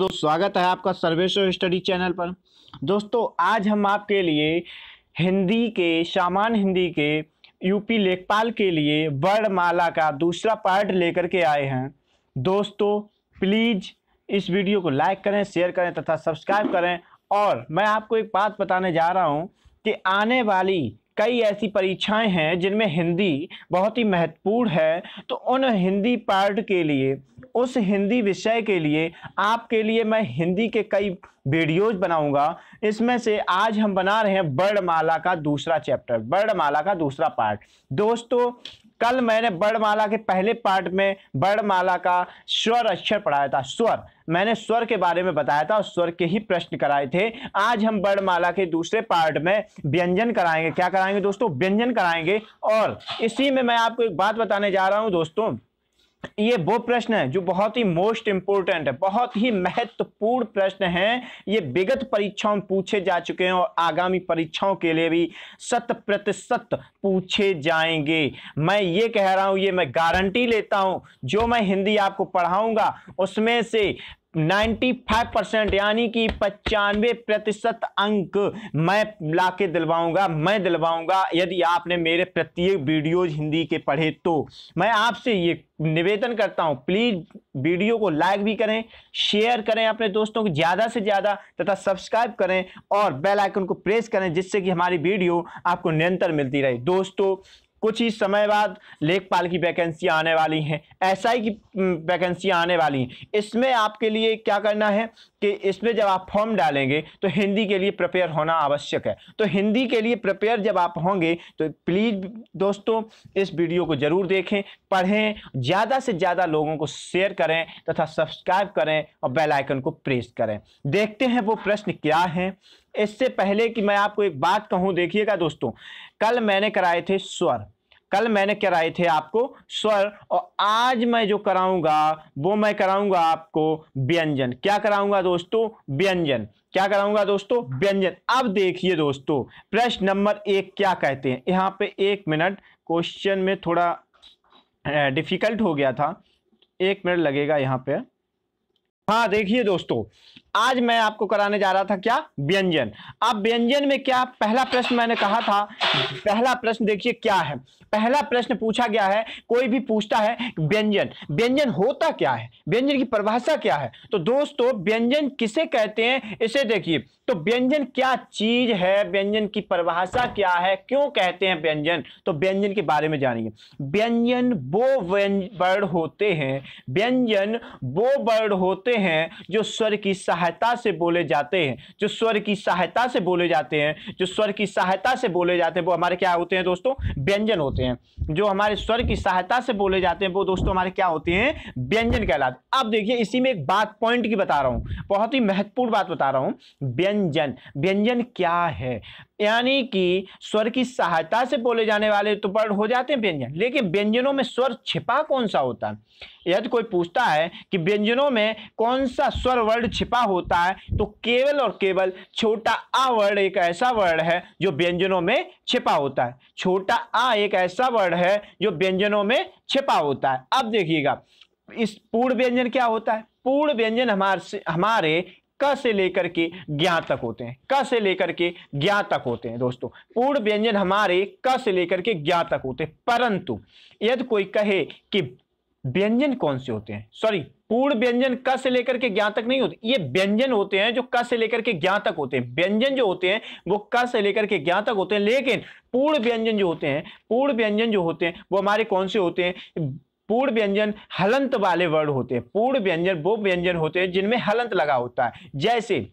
तो स्वागत है आपका सर्वेश्वर स्टडी चैनल पर। दोस्तों आज हम आपके लिए हिंदी के सामान्य हिंदी के यूपी लेखपाल के लिए वर्णमाला का दूसरा पार्ट लेकर के आए हैं। दोस्तों प्लीज़ इस वीडियो को लाइक करें, शेयर करें तथा सब्सक्राइब करें। और मैं आपको एक बात बताने जा रहा हूं कि आने वाली कई ऐसी परीक्षाएं हैं जिनमें हिंदी बहुत ही महत्वपूर्ण है। तो उन हिंदी पार्ट के लिए, उस हिंदी विषय के लिए आपके लिए मैं हिंदी के कई वीडियोज बनाऊंगा। इसमें से आज हम बना रहे हैं वर्णमाला का दूसरा चैप्टर, वर्णमाला का दूसरा पार्ट। दोस्तों कल मैंने वर्णमाला के पहले पार्ट में वर्णमाला का स्वर अक्षर पढ़ाया था। स्वर, मैंने स्वर के बारे में बताया था और स्वर के ही प्रश्न कराए थे। आज हम वर्णमाला के दूसरे पार्ट में व्यंजन कराएंगे। क्या कराएंगे दोस्तों? व्यंजन कराएंगे। और इसी में मैं आपको एक बात बताने जा रहा हूं दोस्तों, ये वो प्रश्न है जो बहुत ही मोस्ट इंपोर्टेंट है, बहुत ही महत्वपूर्ण प्रश्न है। ये विगत परीक्षाओं में पूछे जा चुके हैं और आगामी परीक्षाओं के लिए भी 100% पूछे जाएंगे। मैं ये कह रहा हूं, ये मैं गारंटी लेता हूं। जो मैं हिंदी आपको पढ़ाऊंगा उसमें से 95% यानी कि 95% अंक मैं लाके दिलवाऊंगा, मैं दिलवाऊंगा यदि आपने मेरे प्रत्येक वीडियोज हिंदी के पढ़े तो। मैं आपसे ये निवेदन करता हूं, प्लीज वीडियो को लाइक भी करें, शेयर करें अपने दोस्तों को ज़्यादा से ज़्यादा तथा सब्सक्राइब करें और बेल आइकन को प्रेस करें जिससे कि हमारी वीडियो आपको निरंतर मिलती रहे। दोस्तों कुछ ही समय बाद लेखपाल की वैकेंसी आने वाली हैं, एसआई की वैकेंसी आने वाली हैं। इसमें आपके लिए क्या करना है कि इसमें जब आप फॉर्म डालेंगे तो हिंदी के लिए प्रिपेयर होना आवश्यक है। तो हिंदी के लिए प्रिपेयर जब आप होंगे तो प्लीज़ दोस्तों इस वीडियो को ज़रूर देखें, पढ़ें, ज़्यादा से ज़्यादा लोगों को शेयर करें तथा सब्सक्राइब करें और बेल आइकन को प्रेस करें। देखते हैं वो प्रश्न क्या हैं। इससे पहले कि मैं आपको एक बात कहूं, देखिएगा दोस्तों, कल मैंने कराए थे स्वर, कल मैंने कराए थे आपको स्वर, और आज मैं जो कराऊंगा वो मैं कराऊंगा आपको व्यंजन। क्या कराऊंगा दोस्तों? व्यंजन। क्या कराऊंगा दोस्तों? व्यंजन। अब देखिए दोस्तों प्रश्न नंबर 1 क्या कहते हैं। यहाँ पे 1 मिनट, क्वेश्चन में थोड़ा डिफिकल्ट हो गया था, 1 मिनट लगेगा यहाँ पे। हाँ देखिए दोस्तों, आज मैं आपको कराने जा रहा था क्या? व्यंजन। अब व्यंजन में क्या, पहला प्रश्न मैंने कहा था, पहला प्रश्न देखिए क्या है। पहला प्रश्न पूछा गया है, कोई भी पूछता है व्यंजन, व्यंजन होता क्या है, व्यंजन की परिभाषा क्या है। तो दोस्तों व्यंजन किसे कहते हैं इसे देखिए। तो व्यंजन क्या चीज है, व्यंजन की परिभाषा क्या है, क्यों कहते हैं व्यंजन, तो व्यंजन के बारे में जानिए। व्यंजन वो वर्ड होते हैं, व्यंजन वो वर्ड होते हैं जो स्वर की सहायता से बोले जाते हैं, जो स्वर की सहायता से बोले जाते हैं, जो स्वर की सहायता से बोले जाते हैं वो हमारे क्या होते हैं दोस्तों? व्यंजन होते हैं। जो हमारे स्वर की सहायता से बोले जाते हैं वो दोस्तों हमारे क्या होते हैं? व्यंजन कहलाते हैं। अब देखिए इसी में एक बात पॉइंट की बता रहा हूं, बहुत ही महत्वपूर्ण बात बता रहा हूं। व्यंजन, व्यंजन क्या है, यानी कि स्वर की सहायता से बोले जाने वाले तो वर्ड हो जाते हैं व्यंजन, लेकिन व्यंजनों में स्वर छिपा कौन सा होता है। यदि कोई पूछता है कि व्यंजनों में कौन सा स्वर वर्ड छिपा होता है, तो केवल और केवल छोटा आ वर्ड एक ऐसा वर्ड है जो व्यंजनों में छिपा होता है। छोटा आ एक ऐसा वर्ड है जो व्यंजनों में छिपा होता है। अब देखिएगा इस पूर्ण व्यंजन क्या होता है। पूर्ण व्यंजन हमारे क से लेकर के ज्ञा तक होते हैं, क से लेकर के ज्ञा तक होते हैं दोस्तों। पूर्ण व्यंजन हमारे क से लेकर के ज्ञा तक होते हैं। परंतु यदि कोई कहे कि व्यंजन कौन से होते हैं, सॉरी पूर्ण व्यंजन क से लेकर के ज्ञा तक नहीं होते, ये व्यंजन होते हैं जो क से लेकर के ज्ञा तक होते हैं। व्यंजन जो होते हैं वो क से लेकर के ज्ञा तक होते हैं, लेकिन पूर्ण व्यंजन जो होते हैं, पूर्ण व्यंजन जो होते हैं वो हमारे कौन से होते हैं? पूर्ण व्यंजन हलंत वाले वर्ड होते हैं। पूर्ण व्यंजन वो व्यंजन होते हैं जिनमें हलंत लगा होता है। जैसे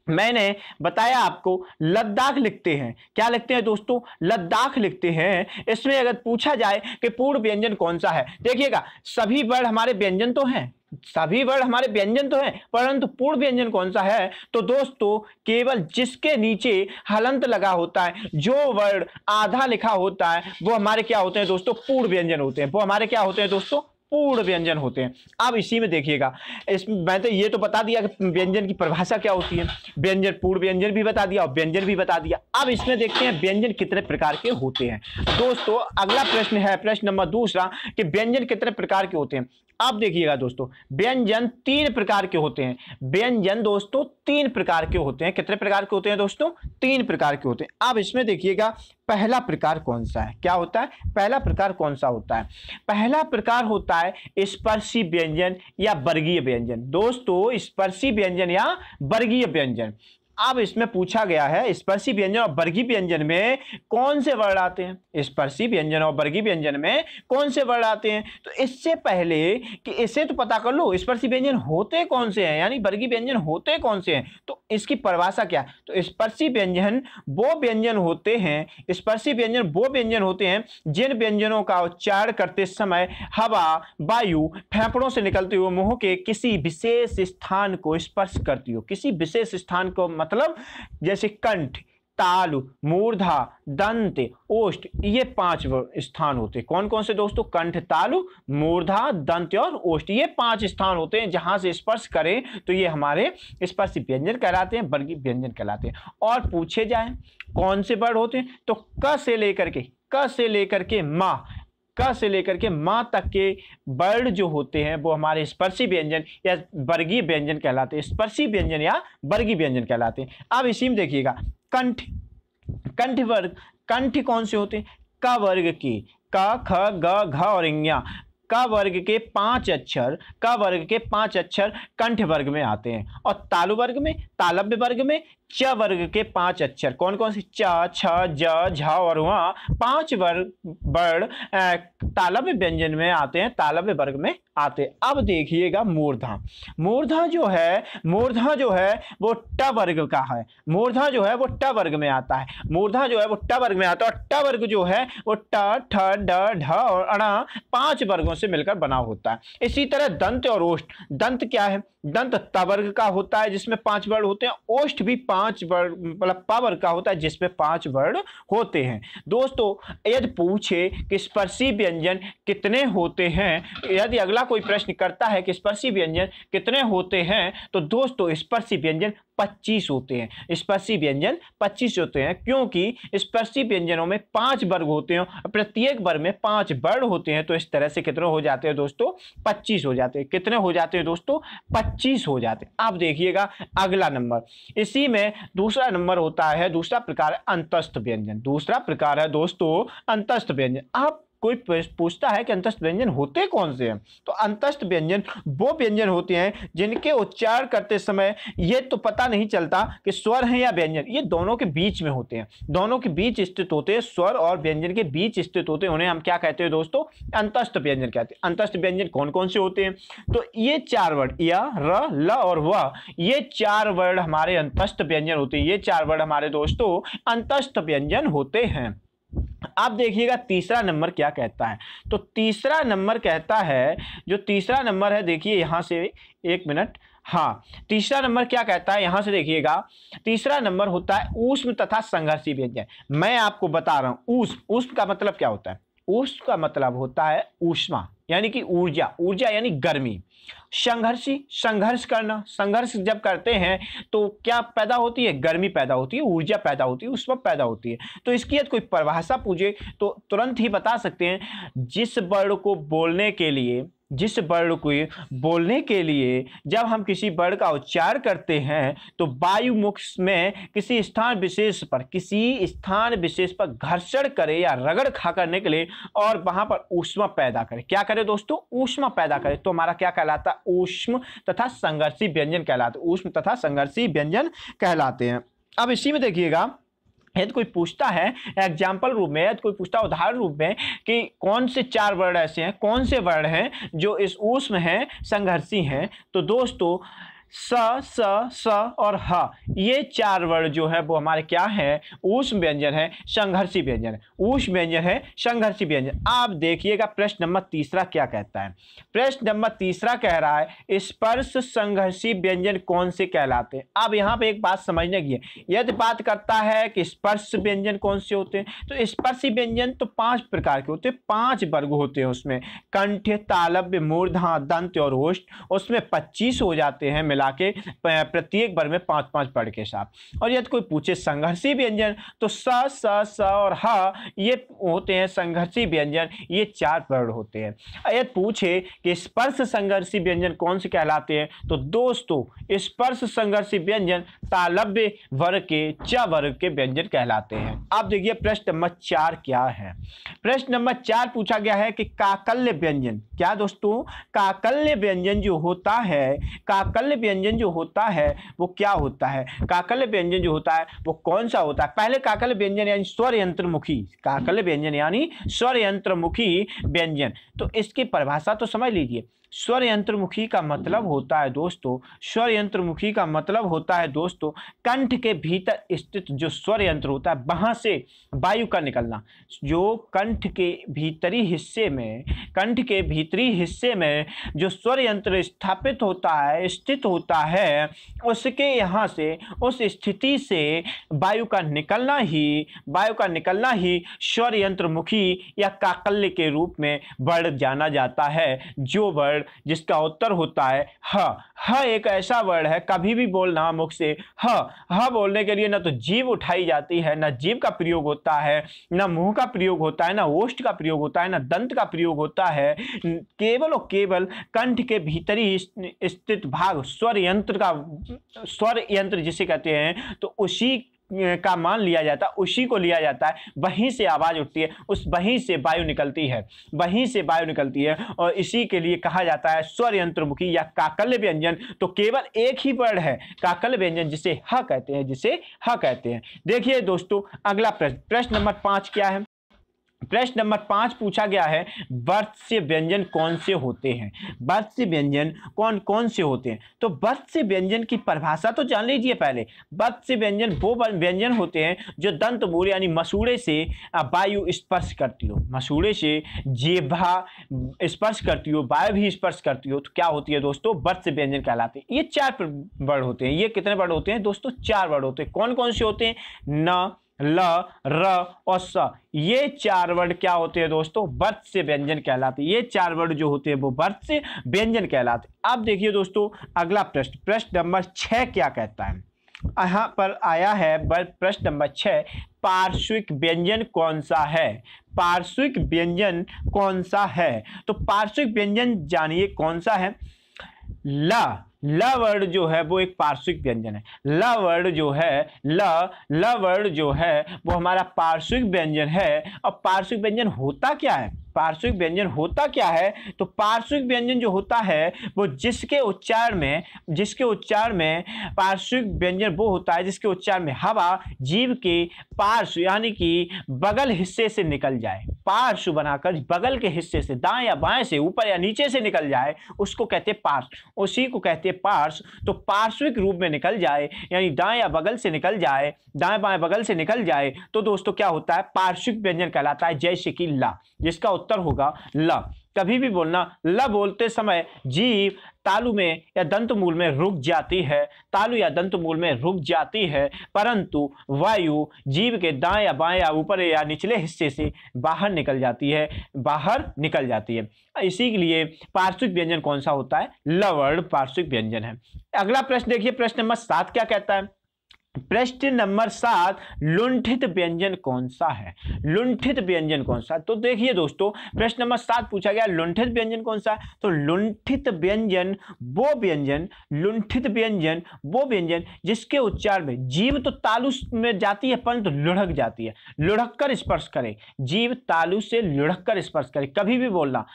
मैंने बताया आपको लद्दाख लिखते हैं, क्या लिखते हैं दोस्तों? लद्दाख लिखते हैं। इसमें अगर पूछा जाए कि पूर्ण व्यंजन कौन सा है, देखिएगा सभी वर्ड हमारे व्यंजन तो हैं, सभी वर्ड हमारे व्यंजन तो हैं, परंतु पूर्ण व्यंजन कौन सा है? तो दोस्तों केवल जिसके नीचे हलंत लगा होता है, जो वर्ड आधा लिखा होता है वो हमारे क्या होते हैं दोस्तों? पूर्ण व्यंजन होते हैं। वो हमारे क्या होते हैं दोस्तों? पूर्ण व्यंजन होते हैं। अब इसी में देखिएगा, इसमें मैं तो ये तो बता दिया कि व्यंजन की परिभाषा क्या होती है, व्यंजन पूर्ण व्यंजन भी बता दिया और व्यंजन भी बता दिया। अब इसमें देखते हैं व्यंजन कितने प्रकार के होते हैं। दोस्तों अगला प्रश्न है, प्रश्न नंबर 2 कि व्यंजन कितने प्रकार के होते हैं। अब देखिएगा दोस्तों, व्यंजन 3 प्रकार के होते हैं। व्यंजन दोस्तों 3 प्रकार के होते हैं। कितने प्रकार के होते हैं दोस्तों? 3 प्रकार के होते हैं। अब इसमें देखिएगा पहला प्रकार कौन सा है, क्या होता है? पहला प्रकार कौन सा होता है? पहला प्रकार होता है स्पर्शी व्यंजन या वर्गीय व्यंजन। दोस्तों स्पर्शी व्यंजन या वर्गीय व्यंजन, अब इसमें पूछा गया है स्पर्शी व्यंजन और वर्गीय व्यंजन में कौन से वर्ण आते हैं। स्पर्शी व्यंजन और वर्गीय व्यंजन में कौन से वर्ण आते हैं? तो इससे पहले कि इसे तो पता कर लो स्पर्शी व्यंजन होते कौन से हैं, यानी वर्गीय व्यंजन होते कौन से हैं। तो इसकी परिभाषा क्या है? तो स्पर्शी व्यंजन वो व्यंजन होते हैं, स्पर्शी व्यंजन वो व्यंजन होते हैं जिन व्यंजनों का उच्चारण करते समय हवा, वायु फेफड़ों से निकलते हुए मुंह के किसी विशेष स्थान को स्पर्श करती हो। किसी विशेष स्थान को मतलब जैसे कंठ, तालु, मूर्धा, दंत, ओष्ठ, ये 5 स्थान होते हैं। कौन कौन से दोस्तों? कंठ, तालु, मूर्धा, दंत और ओष्ठ, ये 5 स्थान होते हैं जहां से स्पर्श करें तो ये हमारे स्पर्शी व्यंजन कहलाते हैं, वर्गीय व्यंजन कहलाते हैं। और पूछे जाए कौन से वर्ण होते हैं, तो क से लेकर के मां, क से लेकर के मां तक के वर्ण जो होते हैं वो हमारे स्पर्शी व्यंजन या वर्गीय व्यंजन कहलाते हैं। स्पर्शी व्यंजन या वर्गीय व्यंजन कहलाते हैं। अब इसी में देखिएगा कंठ, कंठ वर्ग, कंठ कौन से होते हैं? क वर्ग के, क, ख, ग, घ और ङ, क वर्ग के 5 अक्षर, क वर्ग के 5 अक्षर कंठ वर्ग में आते हैं। और तालु वर्ग में, तालव्य वर्ग में च वर्ग के 5 अक्षर, कौन कौन से? च, छ, ज, झ और व, 5 वर्ण तालव्य व्यंजन में आते हैं, तालव्य वर्ग में आते हैं। अब देखिएगा मूर्धा, मूर्धा जो है वो ट वर्ग का है। मूर्धा जो है वो ट वर्ग में आता है। मूर्धा जो है वो ट वर्ग में आता है और ट वर्ग जो है वो ट, ठ, ड, ढ और अण 5 वर्गों से मिलकर बना होता है। इसी तरह दंत और ओष्ठ, दंत क्या है? दंत त वर्ग का होता है जिसमें 5 वर्ण होते हैं। ओष्ठ भी 5 वर्ण मतलब प वर्ग का होता है जिसमें 5 वर्ण होते हैं। दोस्तों यदि पूछे कि स्पर्शी व्यंजन कितने होते हैं, यदि अगला कोई प्रश्न करता है कि स्पर्शी व्यंजन कितने होते हैं, तो दोस्तों स्पर्शी व्यंजन 25 होते हैं। स्पर्शी व्यंजन 25 होते हैं क्योंकि स्पर्शी व्यंजनों में 5 वर्ग होते हैं, प्रत्येक वर्ग में 5 वर्ण होते हैं। तो इस तरह से कितने हो जाते हैं दोस्तों? 25 हो जाते हैं। कितने हो जाते हैं दोस्तों? 25 हो जाते हैं। अब देखिएगा अगला नंबर, इसी में दूसरा नंबर होता है, दूसरा प्रकार है अंतस्थ व्यंजन। दूसरा प्रकार है दोस्तों अंतस्थ व्यंजन। अब कोई पूछता है कि अंतस्थ व्यंजन होते कौन से हैं, तो अंतस्थ व्यंजन वो व्यंजन होते हैं जिनके उच्चारण करते समय ये तो पता नहीं चलता कि स्वर है या व्यंजन, ये दोनों के बीच में होते हैं, दोनों के बीच स्थित होते हैं, स्वर और व्यंजन के बीच स्थित होते हैं। उन्हें हम क्या कहते हैं दोस्तों? अंतस्थ व्यंजन कहते हैं। अंतस्थ व्यंजन कौन कौन से होते हैं? तो ये 4 वर्ण य, र, ल और व, ये 4 वर्ण हमारे अंतस्थ व्यंजन होते हैं। ये 4 वर्ण हमारे दोस्तों अंतस्थ व्यंजन होते हैं। अब देखिएगा तीसरा नंबर क्या कहता है, तो तीसरा नंबर कहता है, जो तीसरा नंबर है देखिए यहां से, एक मिनट, हाँ तीसरा नंबर क्या कहता है यहां से देखिएगा, तीसरा नंबर होता है ऊष्म तथा संघर्षी व्यंजन। मैं आपको बता रहा हूं ऊष्म, ऊष्म का मतलब क्या होता है? ऊष्म का मतलब होता है ऊष्मा यानी कि ऊर्जा, ऊर्जा यानी गर्मी। संघर्षी, संघर्ष करना, संघर्ष जब करते हैं तो क्या पैदा होती है? गर्मी पैदा होती है, ऊर्जा पैदा होती है, ऊष्मा पैदा होती है। तो इसकी यदि कोई परिभाषा पूछे तो तुरंत ही बता सकते हैं, जिस वर्ण को बोलने के लिए, जिस वर्ण को बोलने के लिए जब हम किसी वर्ण का उच्चारण करते हैं तो वायुमुख में किसी स्थान विशेष पर, किसी स्थान विशेष पर घर्षण करे या रगड़ खा करने के लिए और वहां पर ऊष्मा पैदा करे। क्या करे दोस्तों? ऊष्मा पैदा करे। तो हमारा क्या कहलाता है? ऊष्म तथा संघर्षी व्यंजन कहलाते, ऊष्म तथा संघर्षी व्यंजन कहलाते हैं। अब इसी में देखिएगा यदि कोई पूछता है एग्जाम्पल रूप में, यदि कोई पूछता है उदाहरण रूप में कि कौन से 4 वर्ण ऐसे हैं, कौन से वर्ण हैं जो इस ऊष्म हैं, संघर्षी हैं, तो दोस्तों स, स, स और ह, ये 4 वर्ण जो है वो हमारे क्या है? ऊष्म व्यंजन है, संघर्षी व्यंजन है। ऊष्म व्यंजन है, संघर्षी व्यंजन। आप देखिएगा प्रश्न नंबर तीसरा क्या कहता है। प्रश्न नंबर तीसरा कह रहा है स्पर्श संघर्षी व्यंजन कौन से कहलाते हैं। अब यहाँ पे एक बात समझने की है, यदि बात करता है कि स्पर्श व्यंजन कौन से होते हैं, तो स्पर्शी व्यंजन तो 5 प्रकार के होते हैं, 5 वर्ग होते हैं उसमें, कंठ, तालव्य, मूर्धा, दंत और ओष्ठ, उसमें 25 हो जाते हैं मिला के प्रत्येक वर्ड में 5-5 वर्ड के साथ। और यदि कोई पूछे संघर्षी व्यंजन तो स और ह ये होते हैं संघर्षी व्यंजन, ये 4 वर्ड होते हैं। यदि पूछे कि स्पर्श संघर्षी व्यंजन कौन से कहलाते हैं तो दोस्तों स्पर्श संघर्षी व्यंजन तालव्य वर्ग के च वर्ग के व्यंजन कहलाते हैं। अब देखिए प्रश्न नंबर 4 क्या है। प्रश्न नंबर 4 पूछा गया है कि काकल्य व्यंजन, क्या दोस्तों काकल्य व्यंजन जो होता है, काकल्य व्यंजन जो होता है वो क्या होता है, काकल्य व्यंजन जो होता है वो कौन सा होता है। पहले काकल्य व्यंजन यानी स्वर यंत्रमुखी, काकल्य व्यंजन यानी स्वर यंत्रमुखी व्यंजन, तो इसकी परिभाषा तो समझ लीजिए। स्वर यंत्रमुखी का मतलब होता है दोस्तों, स्वर यंत्रमुखी का मतलब होता है दोस्तों कंठ के भीतर स्थित जो स्वर यंत्र होता है वहां से वायु का निकलना। जो कंठ के भीतरी हिस्से में, कंठ के भीतरी हिस्से में जो स्वर यंत्र स्थापित होता है, स्थित होता है, उसके यहाँ से, उस स्थिति से वायु का निकलना ही स्वर यंत्रमुखी या काकल्य के रूप में वर्ण जाना जाता है। जो वर्ण जिसका उत्तर होता है ह एक ऐसा वर्ड है, कभी भी बोलना मुख से ह बोलने के लिए ना तो जीभ उठाई जाती है, ना जीभ का प्रयोग होता है, ना मुंह का प्रयोग होता है, ना ओष्ठ का प्रयोग होता है, ना दंत का प्रयोग होता है। केवल और केवल कंठ के भीतरी स्थित भाग स्वर यंत्र जिसे कहते हैं तो उसी का मान लिया जाता है, उसी को लिया जाता है, वहीं से आवाज उठती है, उस वहीं से वायु निकलती है, वहीं से वायु निकलती है और इसी के लिए कहा जाता है स्वर यंत्रमुखी या काकल्य व्यंजन। तो केवल एक ही वर्ड है काकल्य व्यंजन जिसे ह कहते हैं, देखिए दोस्तों अगला प्रश्न नंबर 5 क्या है। प्रश्न नंबर 5 पूछा गया है वर्त्स्य व्यंजन कौन से होते हैं, वर्त्स्य व्यंजन कौन से होते हैं। तो वर्त्स्य व्यंजन की परिभाषा तो जान लीजिए पहले। वर्त्स्य व्यंजन वो व्यंजन होते हैं जो दंत मूल यानी मसूड़े से वायु स्पर्श करती हो, मसूड़े से जिह्वा स्पर्श करती हो, वायु भी स्पर्श करती हो, तो क्या होती है दोस्तों वर्त्स्य व्यंजन कहलाते हैं। ये 4 वर्ड होते हैं। ये कितने वर्ड होते हैं दोस्तों 4 वर्ड होते हैं। कौन कौन से होते हैं, न, ल, र और स, ये 4 वर्ड क्या होते हैं दोस्तों वर्त्स्य व्यंजन कहलाते हैं। ये 4 वर्ड जो होते हैं वो वर्त्स्य व्यंजन कहलाते हैं। अब देखिए दोस्तों अगला प्रश्न नंबर 6 क्या कहता है। यहाँ पर आया है प्रश्न नंबर 6, पार्श्विक व्यंजन कौन सा है, पार्श्विक व्यंजन कौन सा है। तो पार्श्विक व्यंजन जानिए कौन सा है। ल वर्ड जो है वो एक पार्श्विक व्यंजन है। ल वर्ड जो है वो हमारा पार्श्विक व्यंजन है। और पार्श्विक व्यंजन होता क्या है, पार्श्विक व्यंजन होता क्या है, तो पार्श्विक व्यंजन जो होता है वो जिसके उच्चारण में पार्श्विक व्यंजन वो होता है जिसके उच्चारण में हवा जीभ के पार्श्व यानी कि बगल हिस्से से निकल जाए, पार्श्व बनाकर बगल के हिस्से से दाएं या बाएं से ऊपर या नीचे से निकल जाए, उसको कहते हैं पार्श्व, उसी को कहते हैं पार्श्व। तो पार्श्विक रूप में निकल जाए यानी दाएं या बगल से निकल जाए, दाएं बाएं बगल से निकल जाए तो दोस्तों क्या होता है पार्श्विक व्यंजन कहलाता है। जैसे कि ला, जिसका उत्तर होगा ल। कभी भी बोलना ल बोलते समय जीभ तालु में या दंत मूल में रुक जाती है, तालु या दंत मूल में रुक जाती है, परंतु वायु जीभ के दाएं या बाएं या ऊपर या निचले हिस्से से बाहर निकल जाती है, इसी के लिए पार्श्विक व्यंजन कौन सा होता है, ल वर्ड पार्श्विक व्यंजन है। अगला प्रश्न देखिए, प्रश्न नंबर 7 क्या कहता है। प्रश्न नंबर 7, लुंठित व्यंजन कौन सा है, लुंठित व्यंजन कौन सा। तो देखिए दोस्तों प्रश्न नंबर 7 पूछा गया लुंठित व्यंजन कौन सा है। तो लुंठित व्यंजन वो व्यंजन जिसके उच्चारण में जीभ तो तालु में जाती है परंतु लुढ़क जाती है, लुढ़क कर स्पर्श करे, जीभ तालु से लुढ़क कर स्पर्श करे। कभी भी बोलना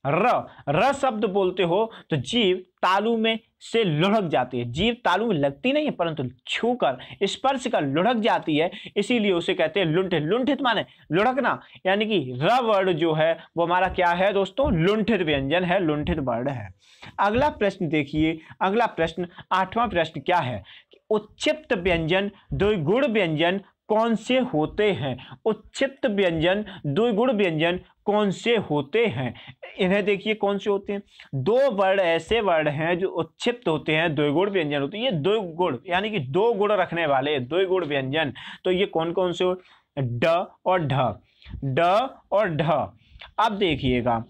र शब्द बोलते हो तो जीभ तालु में से लुढ़क जाती है, जीभ तालु में लगती नहीं है परंतु छूकर स्पर्श कर लुढ़क जाती है, इसीलिए उसे कहते हैं लुंठित। लुंठित माने लुढ़कना, यानी कि र वर्ड जो है वो हमारा क्या है दोस्तों लुंठित व्यंजन है, लुंठित वर्ड है। अगला प्रश्न देखिए, अगला प्रश्न 8वां प्रश्न क्या है, उच्चिप्त व्यंजन द्विगुण व्यंजन कौन से होते हैं। उच्चिप्त व्यंजन द्विगुण व्यंजन कौन से होते हैं, इन्हें देखिए कौन से होते हैं। 2 वर्ड ऐसे वर्ड हैं जो उच्चिप्त होते हैं, द्विगुण व्यंजन होते हैं। ये 2 गुण यानी कि 2 गुण रखने वाले द्विगुण व्यंजन, तो ये कौन कौन से, ड और ढ। अब देखिएगा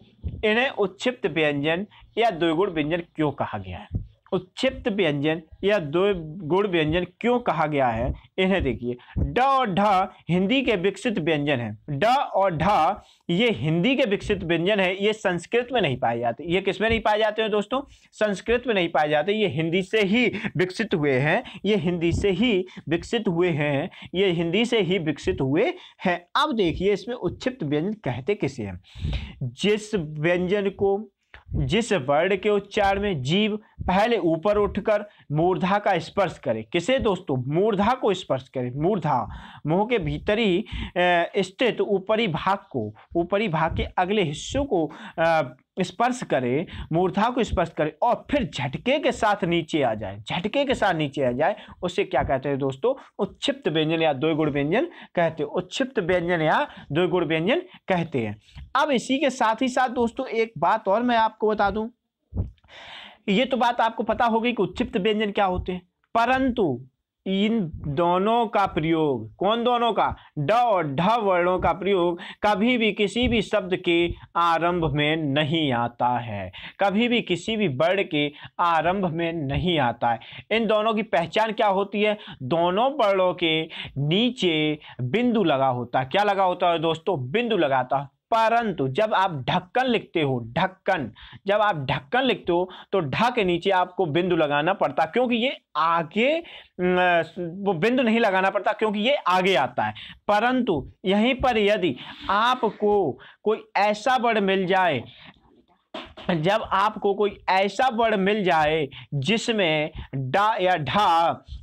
इन्हें उच्चिप्त व्यंजन या द्विगुण व्यंजन क्यों कहा गया है। उत्क्षिप्त व्यंजन या दो गुण व्यंजन क्यों कहा गया है? इन्हें देखिए, ड और ढ हिंदी के विकसित व्यंजन है। ड और ढ ये हिंदी के विकसित व्यंजन है, ये संस्कृत में नहीं पाए जाते। ये किसमें नहीं पाए जाते हैं दोस्तों? संस्कृत में नहीं पाए जाते, ये हिंदी से ही विकसित हुए हैं, ये हिंदी से ही विकसित हुए हैं, ये हिंदी से ही विकसित हुए हैं। अब देखिए इसमें उत्क्षिप्त व्यंजन कहते किसे हैं? जिस व्यंजन को, जिस वर्ण के उच्चारण में जीभ पहले ऊपर उठकर मूर्धा का स्पर्श करे। किसे दोस्तों? मूर्धा को स्पर्श करे। मूर्धा मुंह के भीतरी स्थित ऊपरी भाग को, ऊपरी भाग के अगले हिस्सों को स्पर्श करे, मूर्धा को स्पर्श करे और फिर झटके के साथ नीचे आ जाए, झटके के साथ नीचे आ जाए, उसे क्या कहते हैं दोस्तों? उत्क्षिप्त व्यंजन या द्विगुण व्यंजन कहते हैं। उत्क्षिप्त व्यंजन या द्विगुण व्यंजन कहते हैं। अब इसी के साथ ही साथ दोस्तों एक बात और मैं आपको बता दूं, ये तो बात आपको पता होगी कि उत्क्षिप्त व्यंजन क्या होते हैं, परंतु इन दोनों का प्रयोग, कौन दोनों का? ड और ढ वर्णों का प्रयोग कभी भी किसी भी शब्द के आरंभ में नहीं आता है, कभी भी किसी भी वर्ण के आरंभ में नहीं आता है। इन दोनों की पहचान क्या होती है? दोनों वर्णों के नीचे बिंदु लगा होता है। क्या लगा होता है दोस्तों? बिंदु लगाता है। परंतु जब आप ढक्कन लिखते हो, ढक्कन, जब आप ढक्कन लिखते हो तो ढ के नीचे आपको बिंदु लगाना पड़ता, क्योंकि ये आगे, वो बिंदु नहीं लगाना पड़ता क्योंकि ये आगे आता है। परंतु यहीं पर यदि आपको कोई ऐसा वर्ण मिल जाए, जब आपको कोई ऐसा वर्ण मिल जाए जिसमें ड या ढ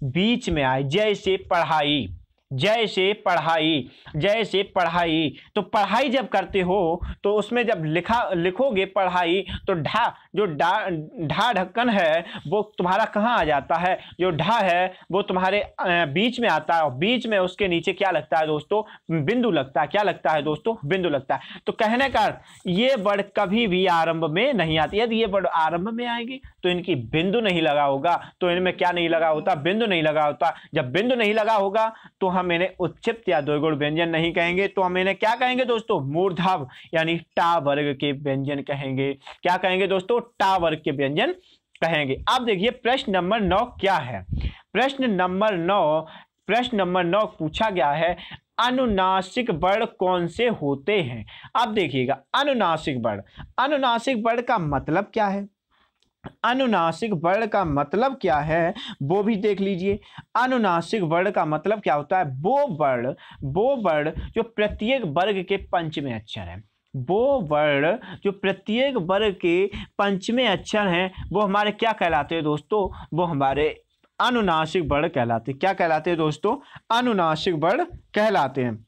बीच में आए, जैसे पढ़ाई, जैसे पढ़ाई, जैसे पढ़ाई, तो पढ़ाई जब करते हो तो उसमें जब लिखोगे पढ़ाई तो ढा, जो ढा ढक्कन है वो तुम्हारा कहाँ आ जाता है? जो ढा है वो तुम्हारे बीच में आता है और बीच में उसके नीचे क्या लगता है दोस्तों? बिंदु लगता है। क्या लगता है दोस्तों? बिंदु लगता है। तो कहने का ये वर्ण कभी भी आरंभ में नहीं आती। यदि ये वर्ण आरंभ में आएंगे तो इनकी बिंदु नहीं लगा होगा, तो इनमें क्या नहीं लगा होता? बिंदु नहीं लगा होता। जब बिंदु नहीं लगा होगा तो हम इन्हें उत्क्षिप्त या द्विगुण व्यंजन नहीं कहेंगे, तो हम इन्हें क्या कहेंगे दोस्तों? मूर्धाव यानी टा वर्ग के व्यंजन कहेंगे। क्या कहेंगे दोस्तों? टा वर्ग के व्यंजन कहेंगे। अब देखिए प्रश्न नंबर 9 क्या है? प्रश्न नंबर 9 पूछा गया है, अनुनासिक वर्ण कौन से होते हैं? अब देखिएगा, अनुनासिक वर्ण का मतलब क्या है? अनुनासिक वर्ण का मतलब क्या है वो भी देख लीजिए। अनुनासिक वर्ण का मतलब क्या होता है? वो वर्ण जो प्रत्येक वर्ग के पंचमें अक्षर है, वो वर्ण जो प्रत्येक वर्ग के पंचमें अक्षर हैं वो हमारे क्या कहलाते हैं दोस्तों? वो हमारे अनुनासिक वर्ण कहलाते हैं। क्या कहलाते हैं दोस्तों? अनुनासिक वर्ण कहलाते हैं।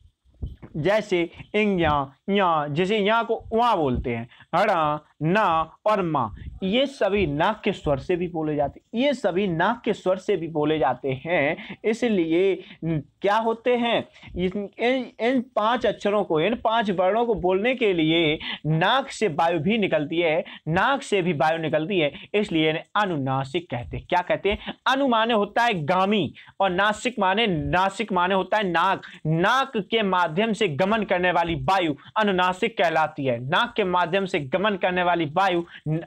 जैसे इंग या, जैसे यहाँ को वहाँ बोलते हैं, हड़ा, ना और माँ, ये सभी नाक के स्वर से भी बोले जाते हैं, ये सभी नाक के स्वर से भी बोले जाते हैं। इसलिए क्या होते हैं? इन 5 अक्षरों को, इन 5 वर्णों को बोलने के लिए नाक से वायु भी निकलती है, नाक से भी वायु निकलती है, इसलिए इन्हें अनुनासिक कहते हैं। क्या कहते हैं? अनु माने होता है गामी और नासिक माने होता है नाक। नाक के माध्यम से गमन करने वाली वायु अनुनासिक कहलाती है। नाक के माध्यम से गमन करने वाली वायु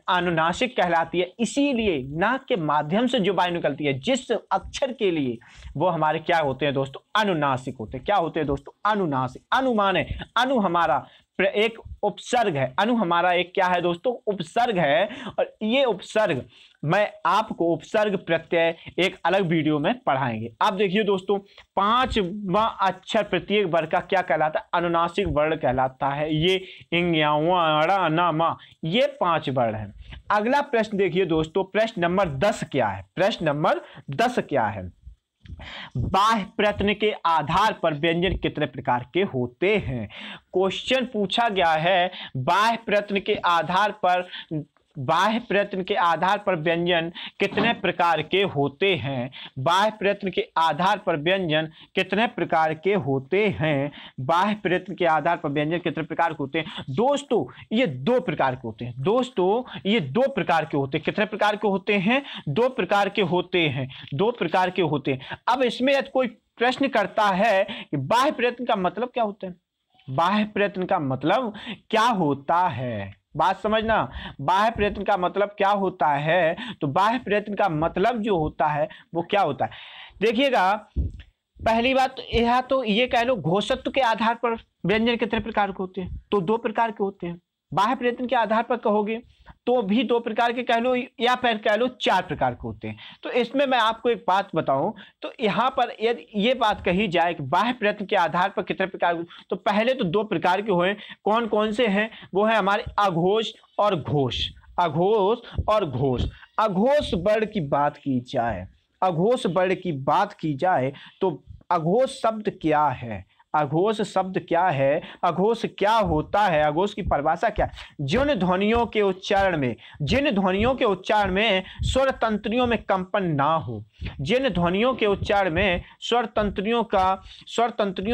अनुनासिक कहलाती है। इसीलिए नाक के माध्यम से जो वायु निकलती है जिस अक्षर के लिए, वो हमारे क्या होते हैं दोस्तों? अनुनासिक होते हैं। क्या होते हैं दोस्तों? अनुनासिक। अनु माने, अनु हमारा एक उपसर्ग है। अनु हमारा एक क्या है दोस्तों? उपसर्ग है। और ये उपसर्ग, मैं आपको उपसर्ग प्रत्यय एक अलग वीडियो में पढ़ाएंगे। आप देखिए दोस्तों, 5वां अक्षर प्रत्येक वर्ग का क्या कहलाता है? अनुनासिक वर्ण कहलाता है। ये इंग, या, वा, ना, मा, ये 5 वर्ण हैं। अगला प्रश्न देखिए दोस्तों, प्रश्न नंबर 10 क्या है? प्रश्न नंबर 10 क्या है? बाह्य प्रयत्न के आधार पर व्यंजन कितने प्रकार के होते हैं? क्वेश्चन पूछा गया है, बाह्य प्रयत्न के आधार पर व्यंजन कितने प्रकार के होते हैं? बाह्य प्रयत्न के आधार पर व्यंजन कितने प्रकार के होते हैं? बाह्य प्रयत्न के आधार पर व्यंजन कितने प्रकार के होते हैं? दोस्तों ये 2 प्रकार के होते हैं। दोस्तों ये 2 प्रकार के होते हैं। कितने प्रकार के होते हैं? 2 प्रकार के होते हैं। 2 प्रकार के होते हैं। अब इसमें यदि कोई प्रश्न करता है कि बाह्य प्रयत्न का मतलब क्या होता है? बाह्य प्रयत्न का मतलब क्या होता है? बात समझना, बाह्य प्रयत्न का मतलब क्या होता है, तो बाह्य प्रयत्न का मतलब जो होता है वो क्या होता है, देखिएगा पहली बात यह तो ये कह लो घोषत्व के आधार पर व्यंजन कितने प्रकार के होते हैं, तो 2 प्रकार के होते हैं। बाह्य प्रयत्न के आधार पर कहोगे तो भी 2 प्रकार के कह लो, या फिर कह लो 4 प्रकार के होते हैं। तो इसमें मैं आपको एक बात बताऊं, तो यहाँ पर यदि ये बात कही जाए कि बाह्य प्रयत्न के आधार पर कितने प्रकार, तो पहले तो 2 प्रकार के हुए, कौन कौन से हैं, वो है हमारे अघोष और घोष। अघोष और घोष। अघोष वर्ण की बात की जाए, अघोष वर्ण की बात की जाए तो अघोष शब्द क्या है, अघोष शब्द क्या है, अघोष क्या होता है, अघोष की परिभाषा क्या है, जिन ध्वनियों के उच्चारण में, जिन ध्वनियों के उच्चारण में स्वर तंत्रियों में कंपन ना हो, जिन ध्वनियों के उच्चारण में स्वर तंत्रियों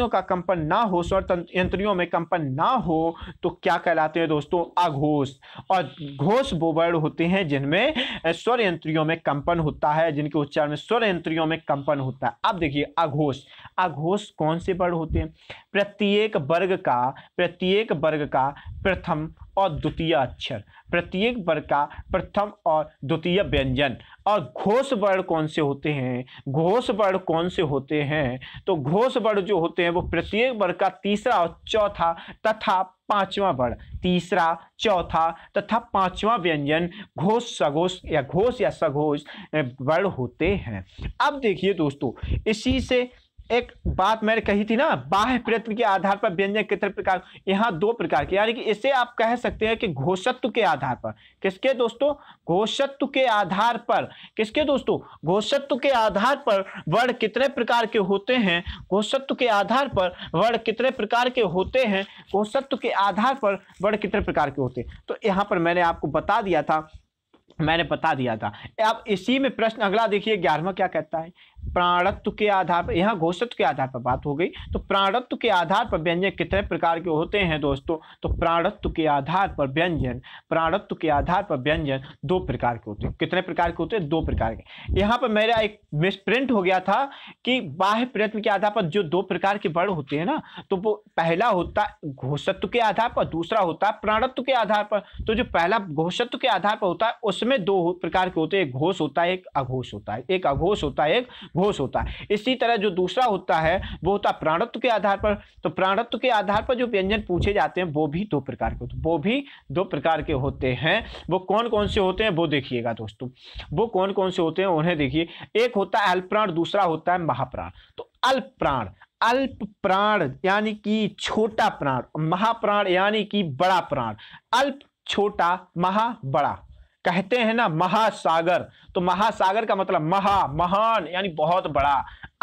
का कंपन ना हो, स्वर तंत्रियों में कंपन ना हो, तो क्या कहलाते हैं दोस्तों, अघोष। और घोष वो वर्ण होते हैं जिनमें स्वर यंत्रियों में कंपन होता है, जिनके उच्चारण में स्वर यंत्रियों में कंपन होता है। अब देखिए अघोष, अघोष कौन से वर्ण होते हैं, प्रत्येक वर्ग का प्रथम और द्वितीय अक्षर, प्रत्येक वर्ग का प्रथम और द्वितीय व्यंजन। और घोष वर्ण कौन से होते हैं, घोष वर्ण कौन से होते हैं, तो घोष वर्ण जो होते हैं वो प्रत्येक वर्ग का तीसरा और चौथा तथा पांचवा वर्ण, तीसरा चौथा तथा पांचवा व्यंजन घोष सघोष या घोष या सघोष वर्ण होते हैं। अब देखिए दोस्तों, इसी से एक बात मैंने कही थी ना, बाह्य प्रयत्न के आधार पर व्यंजन कितने प्रकार, यहाँ 2 प्रकार के, यानी कि इसे आप कह सकते हैं कि घोषत्व के आधार पर, किसके दोस्तों, घोषत्व के आधार पर, किसके दोस्तों, घोषत्व के आधार पर वर्ण कितने प्रकार के होते हैं, घोषत्व के आधार पर वर्ण कितने प्रकार के होते हैं, घोषत्व के आधार पर वर्ण कितने प्रकार के होते हैं। तो यहाँ पर मैंने आपको बता दिया था, अब इसी में प्रश्न अगला देखिए 11वां क्या कहता है, प्राणत्व के आधार पर, यहाँ घोषत्व के आधार पर बात हो गई, तो प्राणत्व के आधार पर व्यंजन कितने प्रकार के होते हैं दोस्तों, तो प्राणत्व के आधार पर व्यंजन, प्राणत्व के आधार पर व्यंजन 2 प्रकार के होते हैं। कितने प्रकार के होते हैं, 2 प्रकार के। यहाँ पर मेरा एक मिसप्रिंट हो गया था कि बाह्य प्रयत्न के आधार पर जो 2 प्रकार के वर्ण होते हैं ना, तो वो पहला होता है घोषत्व के आधार पर, दूसरा होता है प्राणत्व के आधार पर। तो जो पहला घोषत्व के आधार पर होता है उसमें 2 प्रकार के होते हैं, एक घोष होता है, एक अघोष होता है, एक अघोष होता है, एक घोष होता है। इसी तरह जो दूसरा होता है वो होता है प्राणत्व के आधार पर। तो प्राणत्व के आधार पर जो व्यंजन पूछे जाते हैं वो भी 2 प्रकार के होते हैं, वो भी 2 प्रकार के होते हैं। वो कौन कौन से होते हैं वो देखिएगा दोस्तों, वो कौन कौन से होते हैं उन्हें देखिए। एक होता है अल्प प्राण, दूसरा होता है महाप्राण। तो अल्प प्राण, अल्प प्राण यानी कि छोटा प्राण, महाप्राण यानी कि बड़ा प्राण। अल्प छोटा, महा बड़ा, कहते हैं ना महासागर, तो महासागर का मतलब महा, महान यानी बहुत बड़ा।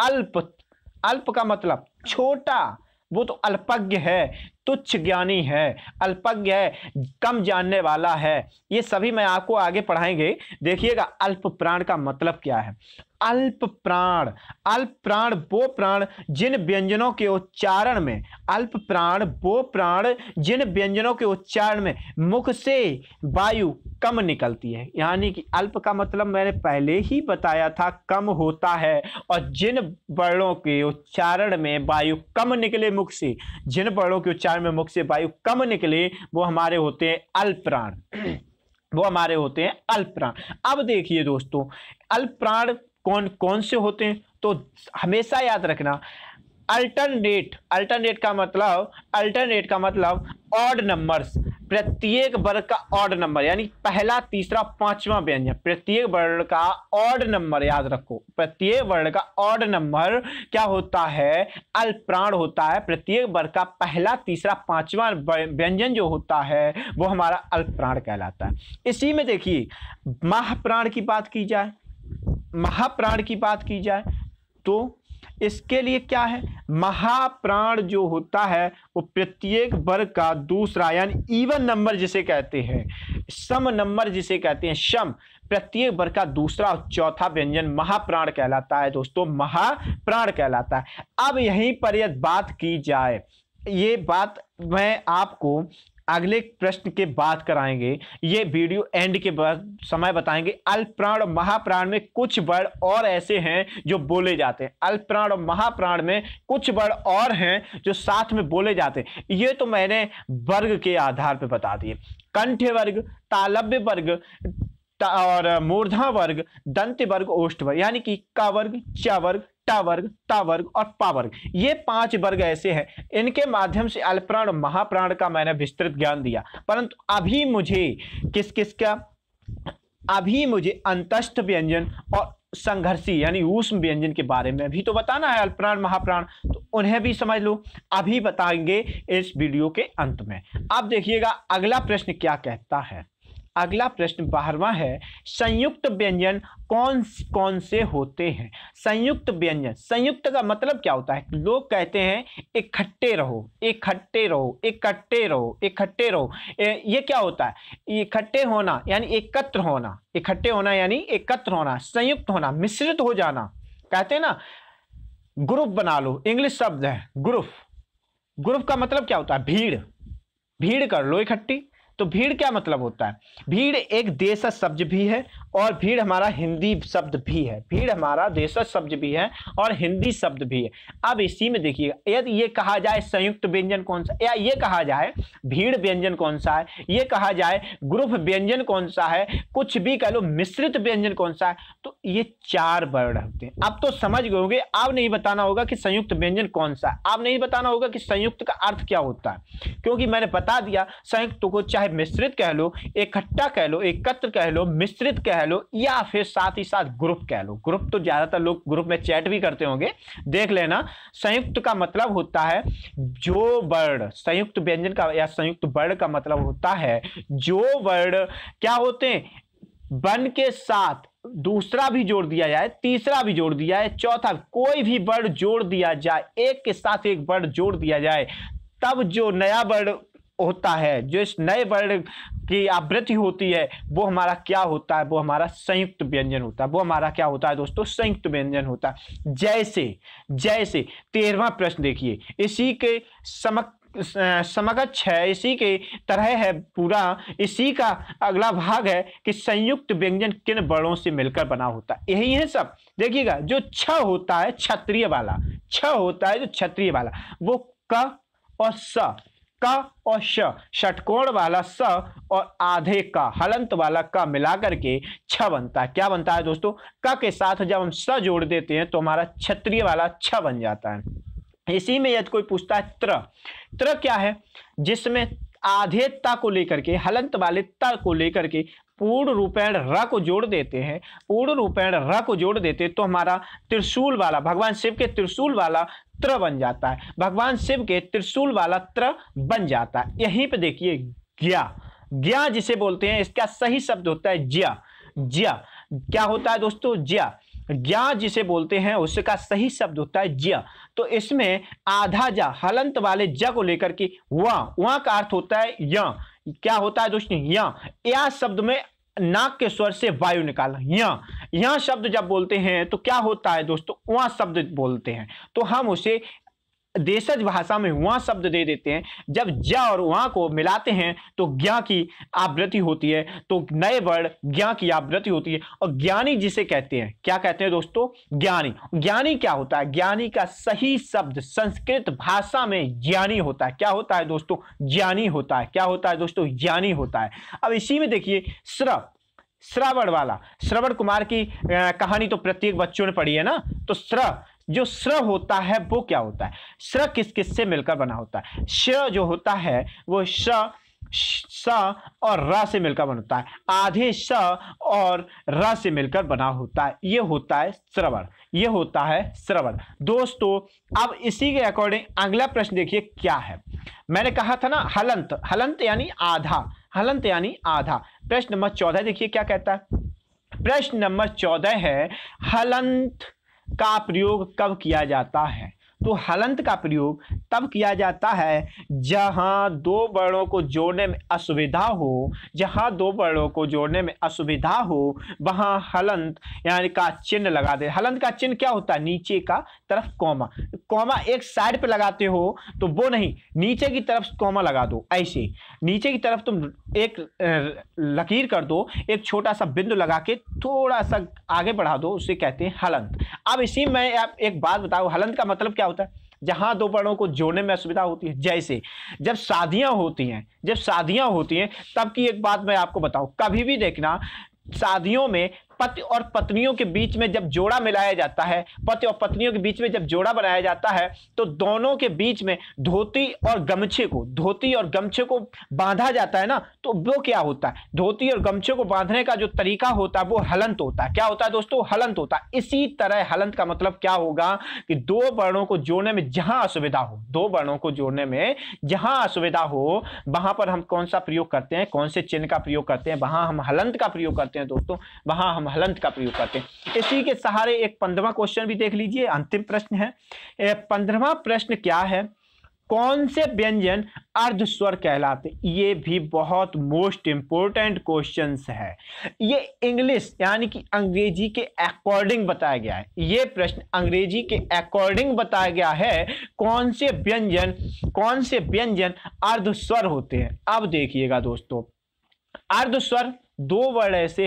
अल्प, अल्प का मतलब छोटा, वो तो अल्पज्ञ है, तुच्छ ज्ञानी है, अल्पज्ञ है, कम जानने वाला है। ये सभी मैं आपको आगे पढ़ाएंगे। देखिएगा अल्प प्राण का मतलब क्या है। अल्प प्राण, अल्प प्राण वो प्राण जिन व्यंजनों के उच्चारण में, अल्प प्राण वो प्राण जिन व्यंजनों के उच्चारण में मुख से वायु कम निकलती है। यानी कि अल्प का मतलब मैंने पहले ही बताया था, कम होता है। और जिन वर्णों के उच्चारण में वायु कम निकले मुख से, जिन वर्णों के उच्चारण में मुख से वायु कम निकले, वो हमारे होते हैं अल्प प्राण, वो हमारे होते हैं अल्प प्राण। अब देखिए दोस्तों, अल्प प्राण कौन कौन से होते हैं, तो हमेशा याद रखना अल्टरनेट, अल्टरनेट का मतलब ऑड नंबर्स, प्रत्येक वर्ग का ऑड नंबर, यानी पहला, तीसरा, पांचवा व्यंजन, प्रत्येक वर्ण का ऑड नंबर याद रखो। प्रत्येक वर्ण का ऑड नंबर क्या होता है, अल्प प्राण होता है। प्रत्येक वर्ग का पहला, तीसरा, पांचवा व्यंजन जो होता है वो हमारा अल्प प्राण कहलाता है। इसी में देखिए महाप्राण की बात की जाए, महाप्राण की बात की जाए तो इसके लिए क्या है, महाप्राण जो होता है वो प्रत्येक वर्ग का दूसरा, यानी इवन नंबर जिसे कहते हैं, सम नंबर जिसे कहते हैं, सम, प्रत्येक वर्ग का दूसरा और चौथा व्यंजन महाप्राण कहलाता है दोस्तों, महाप्राण कहलाता है। अब यहीं पर यदि बात की जाए, ये बात मैं आपको अगले प्रश्न के बाद कराएंगे। ये वीडियो एंड के बाद समय बताएंगे। अल्प प्राण और महाप्राण में कुछ वर्ड और ऐसे हैं जो बोले जाते हैं। अल्प प्राण और महाप्राण में कुछ वर्ड और हैं जो साथ में बोले जाते हैं। ये तो मैंने वर्ग के आधार पर बता दिए। कंठ वर्ग, तालव्य वर्ग और मूर्धा वर्ग, दंत वर्ग, ओष्ठ वर्ग, यानी कि क वर्ग, च वर्ग, ट वर्ग, त वर्ग और प वर्ग। ये 5 वर्ग ऐसे हैं, इनके माध्यम से अल्पप्राण और महाप्राण का मैंने विस्तृत ज्ञान दिया। परंतु अभी मुझे अंतस्थ व्यंजन और संघर्षी यानी ऊष्म व्यंजन के बारे में भी तो बताना है, अल्पप्राण महाप्राण, तो उन्हें भी समझ लो। अभी बताएंगे इस वीडियो के अंत में। अब देखिएगा अगला प्रश्न क्या कहता है। अगला प्रश्न 12वां है, संयुक्त व्यंजन कौन कौन से होते हैं। संयुक्त व्यंजन, संयुक्त का मतलब क्या होता है? लोग कहते हैं इकट्ठे रहो, इकट्ठे रहो, इकट्ठे रहो, इकट्ठे रहो। ये क्या होता है? इकट्ठे होना यानी एकत्र होना, इकट्ठे होना यानी एकत्र होना, संयुक्त होना, मिश्रित हो जाना। कहते हैं ना ग्रुप बना लो, इंग्लिश शब्द है ग्रुप। ग्रुप का मतलब क्या होता है? भीड़, भीड़ कर लो इकट्ठी। तो भीड़ क्या मतलब होता है? भीड़ एक देशज शब्द भी है और भीड़ हमारा हिंदी शब्द भी है। भीड़ हमारा देशज शब्द भी है और हिंदी शब्द भी है। अब इसी में देखिएगा, यदि ये कहा जाए संयुक्त व्यंजन कौन सा, या ये कहा जाए भीड़ व्यंजन कौन सा है, ये कहा जाए ग्रुप व्यंजन कौन सा है, कुछ भी कह लो, मिश्रित व्यंजन कौन सा है, तो ये 4 वर्ड होते हैं। अब तो समझ गए होंगे। अब नहीं बताना होगा कि संयुक्त व्यंजन कौन सा है, अब नहीं बताना होगा कि संयुक्त का अर्थ क्या होता है, क्योंकि मैंने बता दिया संयुक्त को चाहे मिश्रित कह लो, इकट्ठा कह लो, एकत्र कह लो, मिश्रित कह लो, या फिर साथ ही साथ ग्रुप कह लो। ग्रुप तो ज्यादातर लोग ग्रुप में चैट भी करते होंगे, देख लेना। संयुक्त का मतलब होता है जो वर्ड, संयुक्त व्यंजन का या संयुक्त वर्ड का मतलब होता है जो वर्ड क्या होते हैं, वन के साथ दूसरा भी जोड़ दिया जाए, तीसरा भी जोड़ दिया जाए, चौथा, कोई भी वर्ड जोड़ दिया जाए, एक के साथ एक वर्ड जोड़ दिया जाए, तब जो नया वर्ड होता है, जो इस नए वर्ड की आवृत्ति होती है, वो हमारा क्या होता है? वो हमारा संयुक्त व्यंजन होता है। वो हमारा क्या होता है दोस्तों? संयुक्त व्यंजन होता है। जैसे 13वां प्रश्न देखिए, इसी के समकक्ष है, इसी के तरह है पूरा। इसी का अगला भाग है कि संयुक्त व्यंजन किन वर्णों से मिलकर बना होता है। यही है सब। देखिएगा जो छ होता है क्षत्रिय वाला, छ होता है जो क्षत्रिय वाला, वो क और स, क और श, षटकोण वाला स और आधे का हलंत वाला का मिलाकर के छ बनता है। क्या बनता है दोस्तों? क के साथ जब हम स जोड़ देते हैं तो हमारा क्षत्रिय वाला छ बन जाता है। इसी में यदि कोई पूछता है त्र क्या है? जिसमें आधे ता को लेकर के, हलंत वाले ता को लेकर के पूर्ण रूपेण र को जोड़ देते हैं, पूर्ण रूपेण र को जोड़ देते हैं तो हमारा त्रिशूल वाला, भगवान शिव के त्रिशूल वाला त्र बन जाता है। भगवान शिव के त्रिशूल वाला त्र बन जाता है। यहीं पे देखिए ज्या जिसे बोलते हैं, इसका सही शब्द होता है ज्या। क्या होता है दोस्तों? ज्या जिसे बोलते हैं उसका सही शब्द होता है ज्या। तो इसमें आधा जा, हलंत वाले ज को लेकर के वहां का अर्थ होता है या। क्या होता है दोस्तों? या शब्द में नाक के स्वर से वायु निकालना। यह शब्द जब बोलते हैं तो क्या होता है दोस्तों? वहां शब्द बोलते हैं, तो हम उसे देशज भाषा में वहां शब्द दे देते हैं। जब ज और वहां को मिलाते हैं तो ज्ञा की आवृत्ति होती है, तो नए वर्ड ज्ञा की आवृत्ति होती है। और ज्ञानी जिसे कहते हैं, क्या कहते हैं दोस्तों? ज्ञानी क्या होता है? ज्ञानी का सही शब्द संस्कृत भाषा में ज्ञानी होता है। क्या होता है दोस्तों? ज्ञानी होता है। क्या होता है दोस्तों? ज्ञानी होता है। अब इसी में देखिए श्रवण वाला, श्रवण कुमार की कहानी तो प्रत्येक बच्चों ने पढ़ी है ना। तो जो स्र होता है वो क्या होता है? स्र किस किस से मिलकर बना होता है? श जो होता है वो स और र से मिलकर बनता है, आधे स और र से मिलकर बना होता है। ये होता है श्रवण, ये होता है श्रवण। दोस्तों अब इसी के अकॉर्डिंग अगला प्रश्न देखिए क्या है। मैंने कहा था ना हलंत यानी आधा, हलंत यानी आधा। प्रश्न नंबर 14 देखिए क्या कहता है। प्रश्न नंबर 14 है, हलंत का प्रयोग कब किया जाता है? तो हलंत का प्रयोग तब किया जाता है जहां दो वर्णों को जोड़ने में असुविधा हो, जहां दो वर्णों को जोड़ने में असुविधा हो वहां हलंत यानी का चिन्ह लगा दे। हलंत का चिन्ह क्या होता है? नीचे का तरफ कॉमा, कॉमा एक साइड पे लगाते हो तो वो नहीं, नीचे की तरफ कॉमा लगा दो। ऐसे नीचे की तरफ तुम एक लकीर कर दो, एक छोटा सा बिंदु लगा के थोड़ा सा आगे बढ़ा दो, उसे कहते हैं हलंत। अब इसी में आप एक बात बताओ, हलंत का मतलब क्या होता है? जहां दो वर्णों को जोड़ने में असुविधा होती है। जैसे जब शादियां होती हैं तब की एक बात मैं आपको बताऊं, कभी भी देखना शादियों में पति और पत्नियों के बीच में जब जोड़ा मिलाया जाता है, पति और पत्नियों के बीच में जब जोड़ा बनाया जाता है तो दोनों के बीच में धोती और गमछे को बांधा जाता है ना, तो वो क्या होता है? धोती और गमछे को बांधने का जो तरीका होता है वो हलंत होता है। क्या होता है दोस्तों? हलंत होता है। इसी तरह हलंत का मतलब क्या होगा कि दो वर्णों को जोड़ने में जहां असुविधा हो, दो वर्णों को जोड़ने में जहां असुविधा हो वहां पर हम कौन सा प्रयोग करते हैं, कौन से चिन्ह का प्रयोग करते हैं? वहां हम हलंत का प्रयोग करते हैं दोस्तों, वहां हम हलंत का प्रयोग करते हैं। इसी के सहारे एक 15वां क्वेश्चन भी देख लीजिए, अंतिम प्रश्न है। 15वां प्रश्न क्या है? कौन से व्यंजन अर्धस्वर कहलाते? ये भी बहुत मोस्ट इंपोर्टेंट क्वेश्चंस है। ये इंग्लिश यानी कि अंग्रेजी के अकॉर्डिंग बताया गया है। ये प्रश्न अंग्रेजी के अकॉर्डिंग बताया गया है कौन से व्यंजन अर्धस्वर होते हैं। अब देखिएगा दोस्तों, अर्धस्वर दो वर्ण ऐसे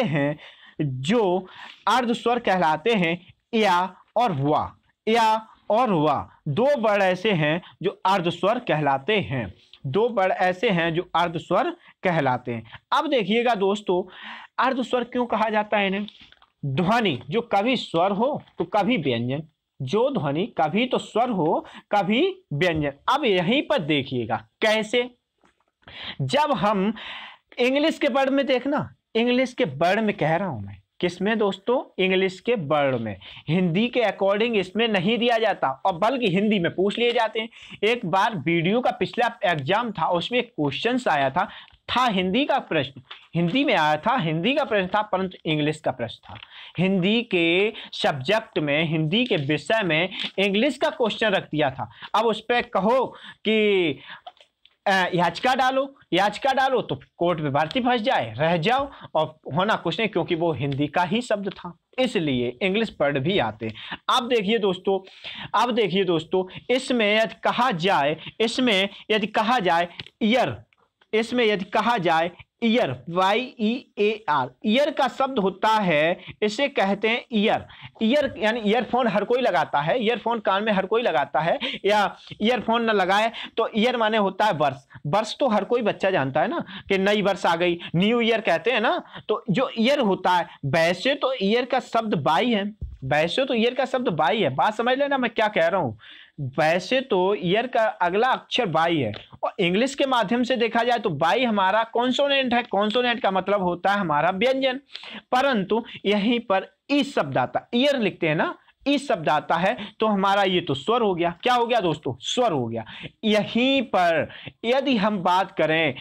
हैं जो अर्धस्वर कहलाते हैं या और वा। दो वर्ण ऐसे हैं जो अर्धस्वर कहलाते हैं। अब देखिएगा दोस्तों, अर्धस्वर क्यों कहा जाता है इन्हें? ध्वनि जो कभी स्वर हो तो कभी व्यंजन, जो ध्वनि कभी तो स्वर हो कभी व्यंजन। अब यहीं पर देखिएगा कैसे, जब हम इंग्लिश के वर्ड में देखना, इंग्लिश के वर्ड में कह रहा हूं मैं, किसमें दोस्तों? इंग्लिश के वर्ड में। हिंदी के अकॉर्डिंग इसमें नहीं दिया जाता और बल्कि हिंदी में पूछ लिए जाते हैं। एक बार वीडियो का पिछला एग्जाम था, उसमें एक क्वेश्चन आया था हिंदी का प्रश्न, हिंदी में आया था, हिंदी का प्रश्न था, परंतु इंग्लिश का प्रश्न था। हिंदी के सब्जेक्ट में, हिंदी के विषय में इंग्लिश का क्वेश्चन रख दिया था। अब उस पर कहो कि याचिका डालो तो कोर्ट में भर्ती फंस जाए, रह जाओ, और होना कुछ नहीं, क्योंकि वो हिंदी का ही शब्द था, इसलिए इंग्लिश वर्ड भी आते। अब देखिए दोस्तों, इसमें यदि कहा जाए ईयर, YEAR, ईयर का शब्द होता है, इसे कहते हैं ईयर यानी ईयरफोन हर कोई लगाता है, ईयरफोन कान में हर कोई लगाता है, या ईयरफोन न लगाए तो ईयर माने होता है वर्ष तो हर कोई बच्चा जानता है ना कि नई वर्ष आ गई, न्यू ईयर कहते हैं ना। तो जो ईयर होता है, वैसे तो ईयर का शब्द बाई है, बात समझ लेना मैं क्या कह रहा हूं। वैसे तो ईयर का अगला अक्षर बाई है, और इंग्लिश के माध्यम से देखा जाए तो बाई हमारा कॉन्सोनेंट है। कॉन्सोनेंट का मतलब होता है हमारा व्यंजन, परंतु यहीं पर ई शब्द आता, ईयर लिखते हैं ना, ई शब्द आता है तो हमारा ये तो स्वर हो गया। क्या हो गया दोस्तों? स्वर हो गया। यहीं पर यदि हम बात करें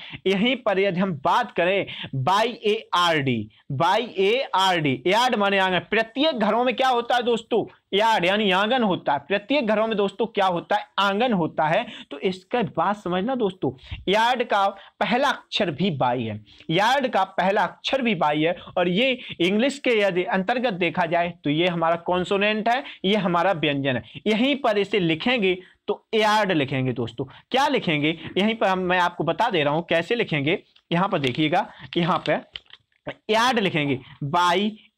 YARD, यार्ड माने आंगन। प्रत्येक घरों में क्या होता है दोस्तों? यार्ड यानी आंगन होता है। प्रत्येक घरों में दोस्तों क्या होता है? आंगन होता है। तो इसका बात समझना दोस्तों, यार्ड का पहला अक्षर भी बाई है, और ये इंग्लिश के यदि अंतर्गत देखा जाए तो ये हमारा कॉन्सोनेंट है, ये हमारा व्यंजन है। यहीं पर इसे लिखेंगे तो यार्ड लिखेंगे दोस्तों। क्या लिखेंगे? यहीं पर मैं आपको बता दे रहा हूं कैसे लिखेंगे। यहां पर देखिएगा, यहां पर यार्ड लिखेंगे,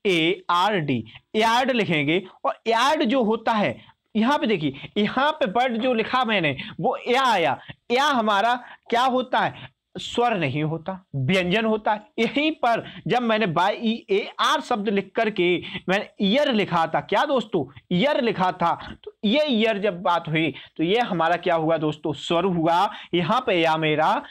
YARD, यार्ड लिखेंगे। और यार्ड जो होता है, यहां पे देखिए, यहां पे वर्ड जो लिखा मैंने वो या आया, या हमारा क्या होता है? स्वर नहीं होता, व्यंजन होता है। यहीं पर जब मैंने YEAR शब्द लिख करके मैंने ईयर लिखा था, क्या दोस्तों? ईयर लिखा था, तो ये ईयर जब बात हुई तो ये हमारा क्या हुआ दोस्तों? स्वर हुआ। यहाँ पे या मेरा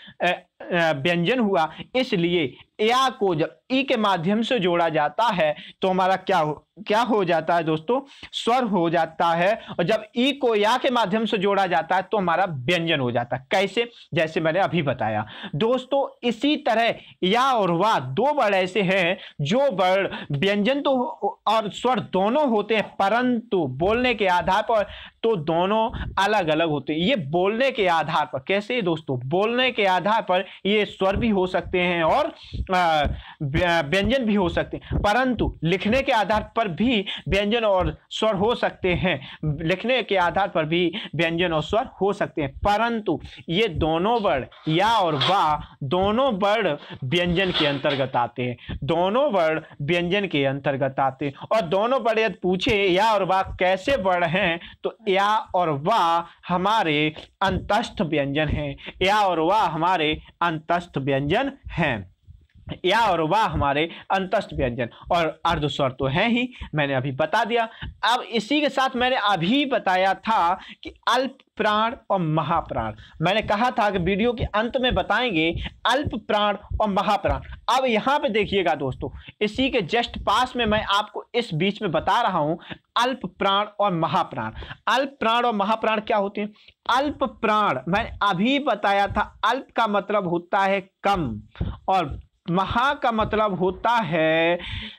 व्यंजन हुआ, इसलिए या को जब ई के माध्यम से जोड़ा जाता है तो हमारा क्या हो जाता है दोस्तों, स्वर हो जाता है। और जब ई को या के माध्यम से जोड़ा जाता है तो हमारा व्यंजन हो जाता है। कैसे? जैसे मैंने अभी बताया दोस्तों। इसी तरह या और वाह दो वर्ण ऐसे हैं जो वर्ण व्यंजन तो और स्वर दोनों होते हैं, परंतु बोलने के आधार पर तो दोनों अलग अलग होते हैं। ये बोलने के आधार पर कैसे दोस्तों, बोलने के आधार पर ये स्वर भी हो सकते हैं और व्यंजन भी हो सकते हैं, परंतु लिखने के आधार पर भी व्यंजन और स्वर हो सकते हैं। लिखने के आधार पर भी व्यंजन और स्वर हो सकते हैं, परंतु ये दोनों वर्ण या और वाह दोनों वर्ण व्यंजन के अंतर्गत आते हैं। दोनों वर्ण व्यंजन के अंतर्गत आते हैं। और दोनों वर्ण यदि पूछे या और वाह कैसे वर्ण हैं, तो या और वाह हमारे अंतस्थ व्यंजन हैं। या और वाह हमारे अंतस्थ व्यंजन हैं। या और वाह हमारे अंतस्थ व्यंजन और अर्ध स्वर तो है ही, मैंने अभी बता दिया। अब इसी के साथ मैंने अभी बताया था कि अल्प प्राण और महाप्राण। मैंने कहा था कि वीडियो के अंत में बताएंगे अल्प प्राण और महाप्राण। अब यहां पे देखिएगा दोस्तों, इसी के जस्ट पास में मैं आपको इस बीच में बता रहा हूं अल्प प्राण और महाप्राण। अल्प प्राण और महाप्राण क्या होते हैं? अल्प प्राण मैंने अभी बताया था, अल्प का मतलब होता है कम और महा का मतलब होता है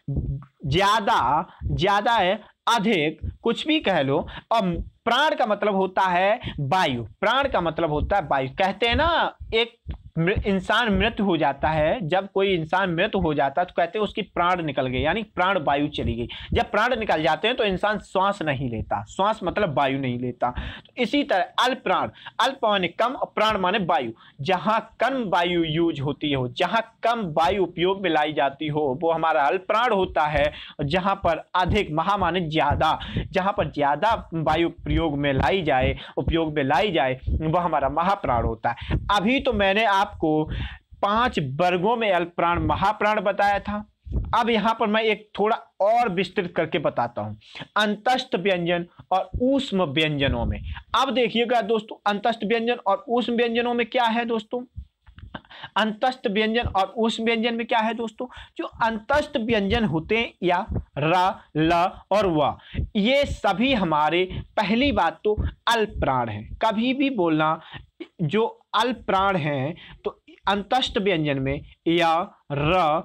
ज्यादा, ज्यादा है अधिक, कुछ भी कह लो। और प्राण का मतलब होता है वायु। प्राण का मतलब होता है वायु। कहते हैं ना, एक इंसान मृत हो जाता है, जब कोई इंसान मृत हो जाता है तो कहते हैं उसकी प्राण निकल गई, यानी प्राण वायु चली गई। जब प्राण निकल जाते हैं तो इंसान श्वास नहीं लेता, श्वास मतलब वायु नहीं लेता। तो इसी तरह अल्प प्राण, अल्प माने कम और प्राण माने वायु। जहां कम वायु यूज होती हो, जहां कम वायु उपयोग में लाई जाती हो, वो हमारा अल्प प्राण होता है। और जहां पर अधिक, महा माने ज्यादा, जहां पर ज्यादा वायु प्रयोग में लाई जाए, उपयोग में लाई जाए, वह हमारा महाप्राण होता है। अभी तो मैंने आपको 5 वर्गों में अल्प प्राण महाप्राण बताया था। अब यहां पर मैं एक थोड़ा और विस्तृत करके बताता हूं अंतस्थ व्यंजन और ऊष्म व्यंजनों में। अब देखिएगा दोस्तों, अंतस्थ व्यंजन और ऊष्म व्यंजनों में क्या है दोस्तों? अंतस्थ व्यंजन और ऊष्म व्यंजन में क्या है दोस्तों? जो अंतस्थ व्यंजन होते हैं या र, ल और व, ये सभी हमारे, पहली बात तो अल्प प्राण है। कभी भी बोलना जो अल्प प्राण हैं तो अंतस्थ व्यंजन में या, र,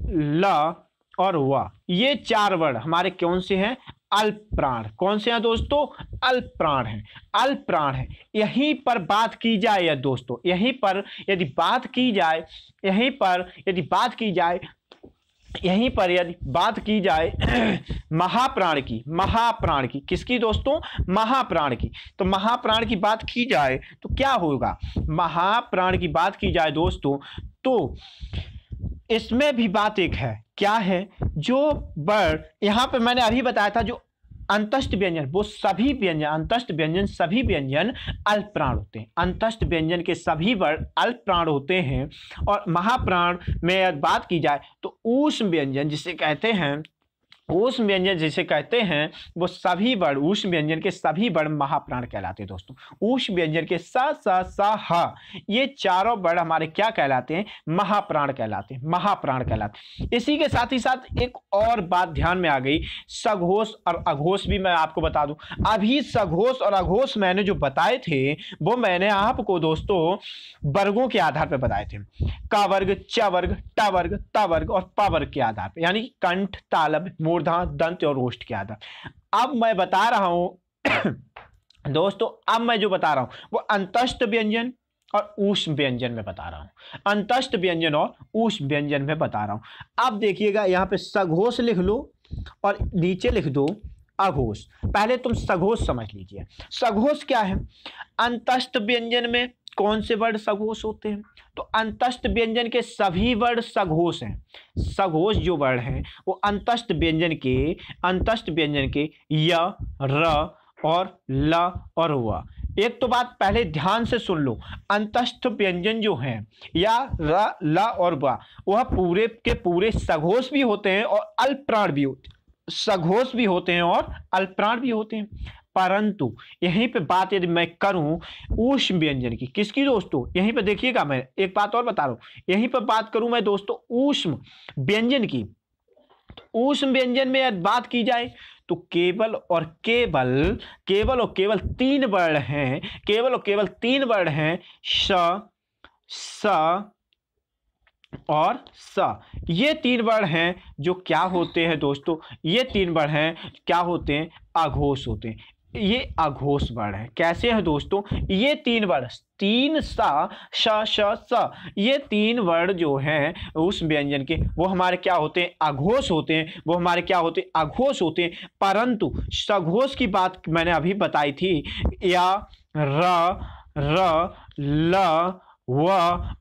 ल और व, ये 4 वर्ण हमारे कौन से हैं? अल्प प्राण। कौन से हैं दोस्तों? अल्प प्राण हैं, अल्प प्राण है। यहीं पर बात की जाए या दोस्तों, यहीं पर यदि बात की जाए, यहीं पर यदि बात की जाए, यहीं पर यदि बात की जाए महाप्राण की, महाप्राण की, किसकी दोस्तों? महाप्राण की। तो महाप्राण की बात की जाए तो क्या होगा? महाप्राण की बात की जाए दोस्तों तो इसमें भी बात एक है, क्या है? जो वर्ण यहां पे मैंने अभी बताया था, जो अंतस्थ व्यंजन, वो सभी व्यंजन, अंतस्थ व्यंजन सभी व्यंजन अल्प प्राण होते हैं। अंतस्थ व्यंजन के सभी वर्ण अल्प प्राण होते हैं। और महाप्राण में बात की जाए तो ऊष्म व्यंजन जिसे कहते हैं, ऊष्म व्यंजन जिसे कहते हैं, वो सभी वर्ण, ऊष्म व्यंजन के सभी वर्ण महाप्राण कहलाते हैं दोस्तों। ऊष्म व्यंजन के स, ह, ये चारों वर्ण हमारे क्या कहलाते हैं? महाप्राण कहलाते हैं, महाप्राण कहलाते हैं। इसी के साथ ही साथ एक और बात ध्यान में आ गई, सघोष और अघोष भी मैं आपको बता दूं। अभी सघोष और अघोष मैंने जो बताए थे वो मैंने आपको दोस्तों वर्गों के आधार पर बताए थे, क वर्ग, च वर्ग, ट वर्ग, त वर्ग और प वर्ग के आधार पर, यानी कंठ, तालव्य, मूर्धा, दंत और ओष्ठ के आधार। अब मैं बता रहा हूं दोस्तों, अब मैं जो बता रहा हूं वो अंतस्थ व्यंजन और ऊष्म व्यंजन में बता रहा हूं, अंतस्थ व्यंजन और ऊष्म व्यंजन में बता रहा हूं। अब देखिएगा यहां पे सघोष लिख लो और नीचे लिख दो अघोष। पहले तुम सघोष समझ लीजिए। सघोष क्या है? अंतस्थ व्यंजन में कौन से वर्ण सघोष होते हैं? तो अंतस्थ व्यंजन के सभी वर्ण सघोष हैं। सघोष जो वर्ण हैं वो अंतस्थ व्यंजन के य, र और ल और व। एक तो बात पहले ध्यान से सुन लो, अंतस्थ व्यंजन जो हैं या र, ल और व, वह पूरे के पूरे सघोष भी होते हैं और अल्प प्राण भी होते हैं। सघोष भी होते हैं और अल्प प्राण भी होते हैं, परंतु यहीं पे बात यदि मैं करूं ऊष्म व्यंजन की, किसकी दोस्तों, यहीं पे देखिएगा, मैं एक बात और बता रहा हूं, यहीं पर बात करूं मैं दोस्तों ऊष्म व्यंजन की। तो ऊष्म व्यंजन में यदि बात की जाए तो केवल और केवल तीन वर्ण हैं, केवल और केवल तीन वर्ण हैं, श, स और स। ये तीन वर्ण हैं जो क्या होते हैं दोस्तों, ये तीन वर्ण हैं क्या होते हैं, अघोष होते हैं। ये अघोष वर्ण है। कैसे है दोस्तों, ये तीन वर्ण, तीन सा, श, श, स, ये तीन वर्ण जो हैं उस व्यंजन के, वो हमारे क्या होते हैं, अघोष होते हैं। वो हमारे क्या होते हैं, अघोष होते हैं। परंतु सघोष की बात मैंने अभी बताई थी, या, र, ल, व,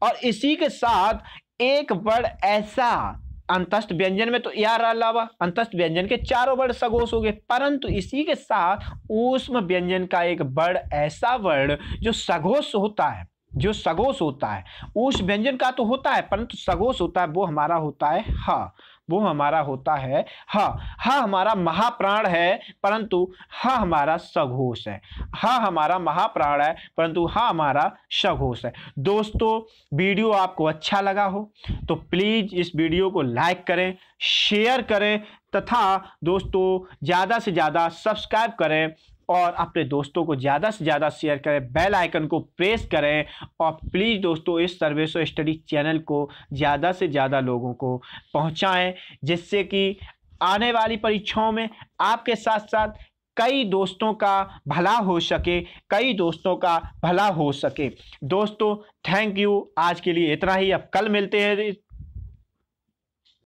और इसी के साथ एक वर्ण ऐसा, अंतस्थ व्यंजन में तो यार अलावा अंतस्थ व्यंजन के चारों वर्ण सघोष हो गए, परंतु इसी के साथ ऊष्म व्यंजन का एक वर्ण ऐसा वर्ण जो सघोष होता है, जो सघोष होता है। ऊष्म व्यंजन का तो होता है परंतु सघोष होता है, वो हमारा होता है ह, वो हमारा होता है ह। ह हमारा महाप्राण है परंतु ह हमारा सघोष है। ह हमारा महाप्राण है परंतु ह हमारा सघोष है। दोस्तों वीडियो आपको अच्छा लगा हो तो प्लीज इस वीडियो को लाइक करें, शेयर करें तथा दोस्तों ज़्यादा से ज़्यादा सब्सक्राइब करें और अपने दोस्तों को ज़्यादा से ज़्यादा शेयर करें, बेल आइकन को प्रेस करें और प्लीज़ दोस्तों इस सर्वेश्वर स्टडी चैनल को ज़्यादा से ज़्यादा लोगों को पहुंचाएं, जिससे कि आने वाली परीक्षाओं में आपके साथ साथ कई दोस्तों का भला हो सके, कई दोस्तों का भला हो सके। दोस्तों थैंक यू, आज के लिए इतना ही। अब कल मिलते हैं